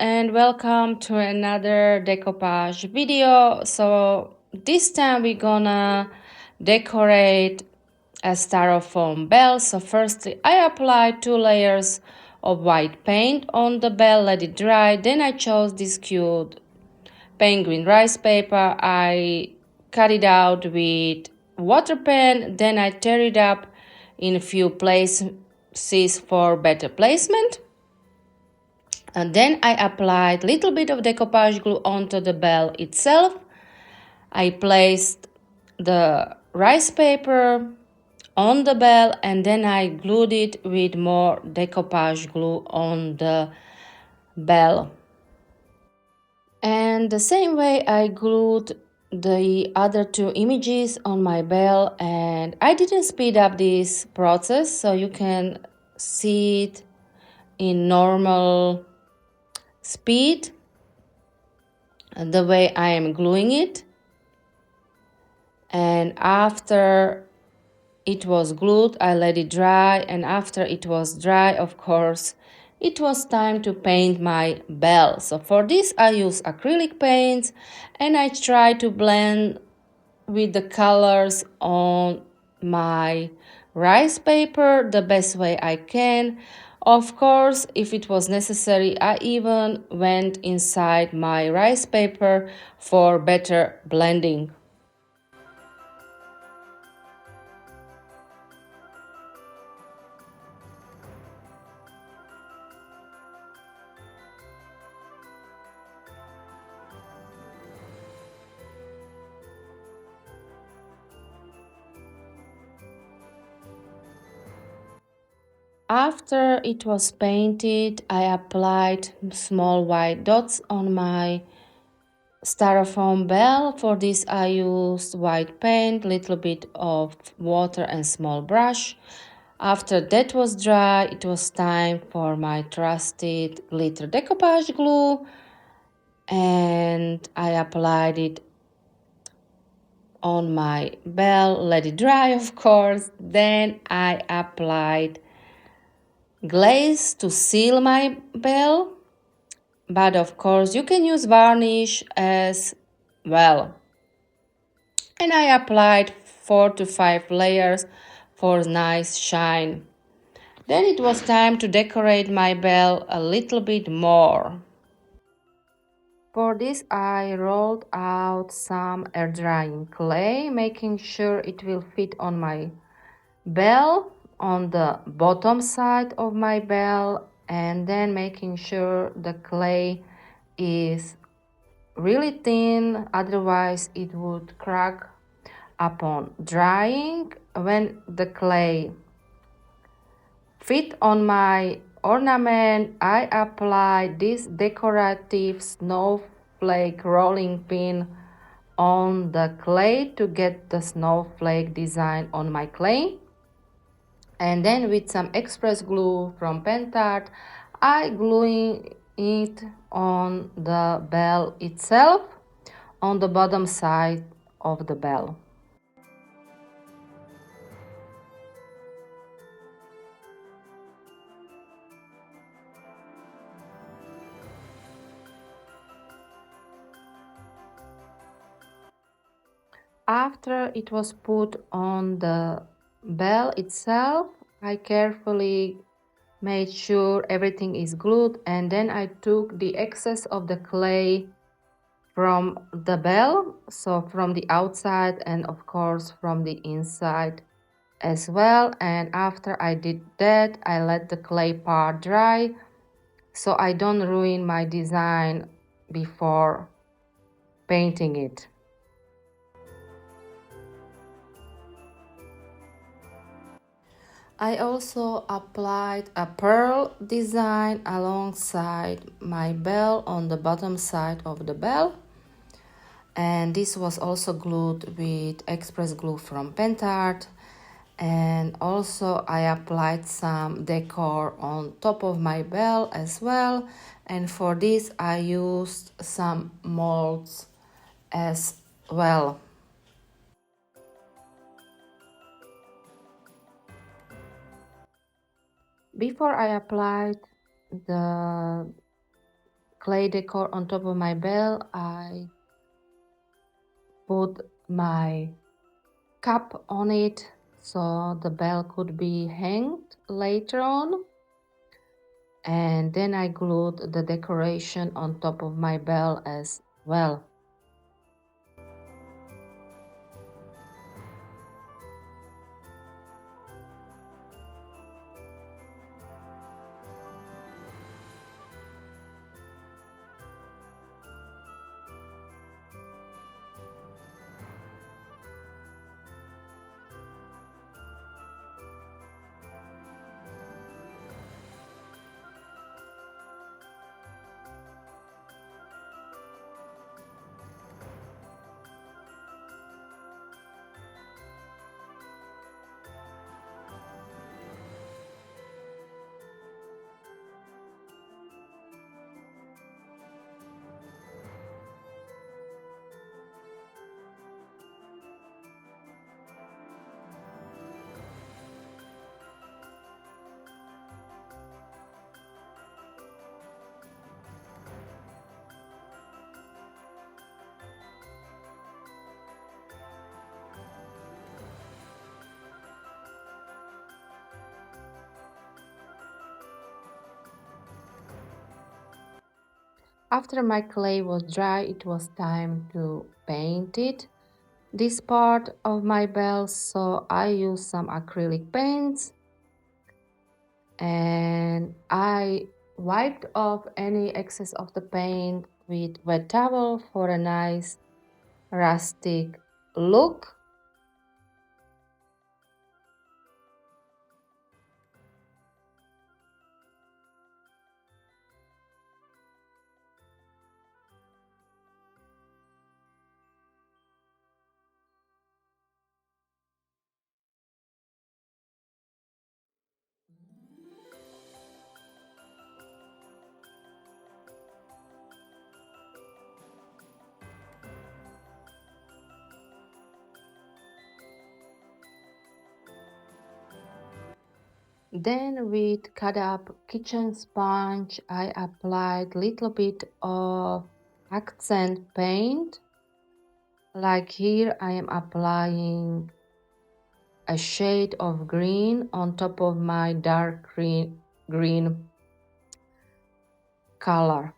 and welcome to another decoupage video. So this time we're gonna decorate a styrofoam bell. So firstly I applied 2 layers of white paint on the bell, let it dry. Then I chose this cute penguin rice paper. I cut it out with water pen, then I tear it up in a few places for better placement. And then I applied a little bit of decoupage glue onto the bell itself. I placed the rice paper on the bell and then I glued it with more decoupage glue on the bell. And the same way I glued the other 2 images on my bell, and I didn't speed up this process so you can see it in normal speed the way I am gluing it. And after it was glued, I let it dry, and after it was dry, of course, it was time to paint my bell. So for this I use acrylic paints and I try to blend with the colors on my rice paper the best way I can. Of course, if it was necessary, I even went inside my rice paper for better blending. After it was painted, I applied small white dots on my styrofoam bell. For this I used white paint, little bit of water and small brush. After that was dry, it was time for my trusted glitter decoupage glue, and I applied it on my bell, let it dry of course. Then I applied glaze to seal my bell, but of course you can use varnish as well. And I applied 4 to 5 layers for nice shine. Then it was time to decorate my bell a little bit more. For this I rolled out some air drying clay, making sure it will fit on my bell on the bottom side of my bell, and then making sure the clay is really thin, otherwise it would crack upon drying. When the clay fit on my ornament, I apply this decorative snowflake rolling pin on the clay to get the snowflake design on my clay. And then with some express glue from Pentart, I glue it on the bell itself, on the bottom side of the bell. After it was put on the bell itself, I carefully made sure everything is glued, and then I took the excess of the clay from the bell, so from the outside and of course from the inside as well. And after I did that, I let the clay part dry so I don't ruin my design before painting it. I also applied a pearl design alongside my bell on the bottom side of the bell, and this was also glued with express glue from Pentart. And also I applied some decor on top of my bell as well, and for this I used some molds as well. Before I applied the clay decor on top of my bell, I put my cup on it so the bell could be hanged later on. And then I glued the decoration on top of my bell as well. After my clay was dry, it was time to paint it. This part of my bell, so I used some acrylic paints and I wiped off any excess of the paint with wet towel for a nice rustic look. Then with cut up kitchen sponge, I applied little bit of accent paint. Like here, I am applying a shade of green on top of my dark green color.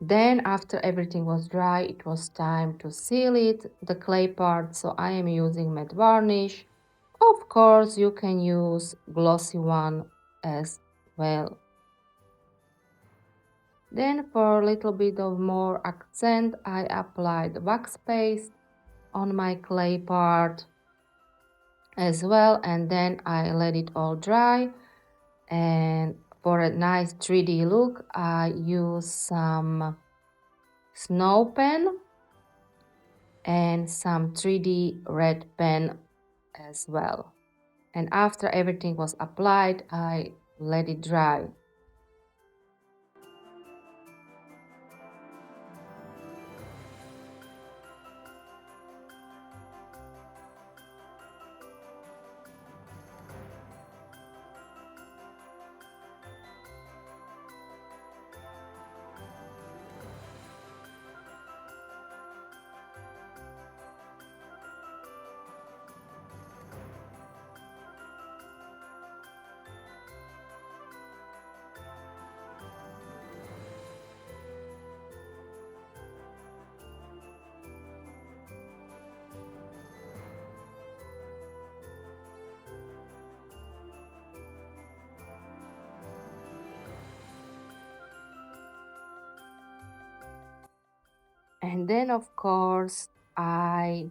Then after everything was dry, it was time to seal it, the clay part, so I am using matte varnish. Of course, you can use glossy one as well. Then for a little bit of more accent, I applied wax paste on my clay part as well, and then I let it all dry. And for a nice 3D look, I use some snow pen and some 3D red pen as well. And after everything was applied, I let it dry. And then, of course, I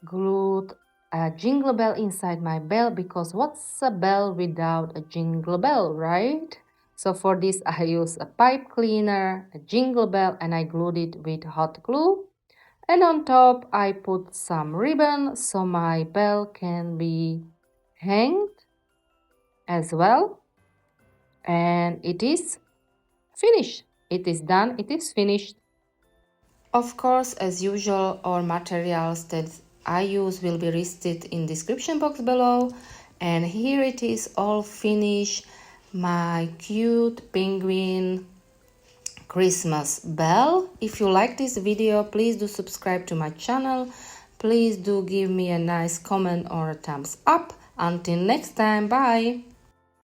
glued a jingle bell inside my bell, because what's a bell without a jingle bell, right? So for this, I use a pipe cleaner, a jingle bell, and I glued it with hot glue. And on top, I put some ribbon so my bell can be hanged as well. And it is finished. It is done. It is finished. Of course, as usual, all materials that I use will be listed in description box below. And here it is all finished. My cute penguin Christmas bell. If you like this video, please do subscribe to my channel. Please do give me a nice comment or a thumbs up. Until next time, bye!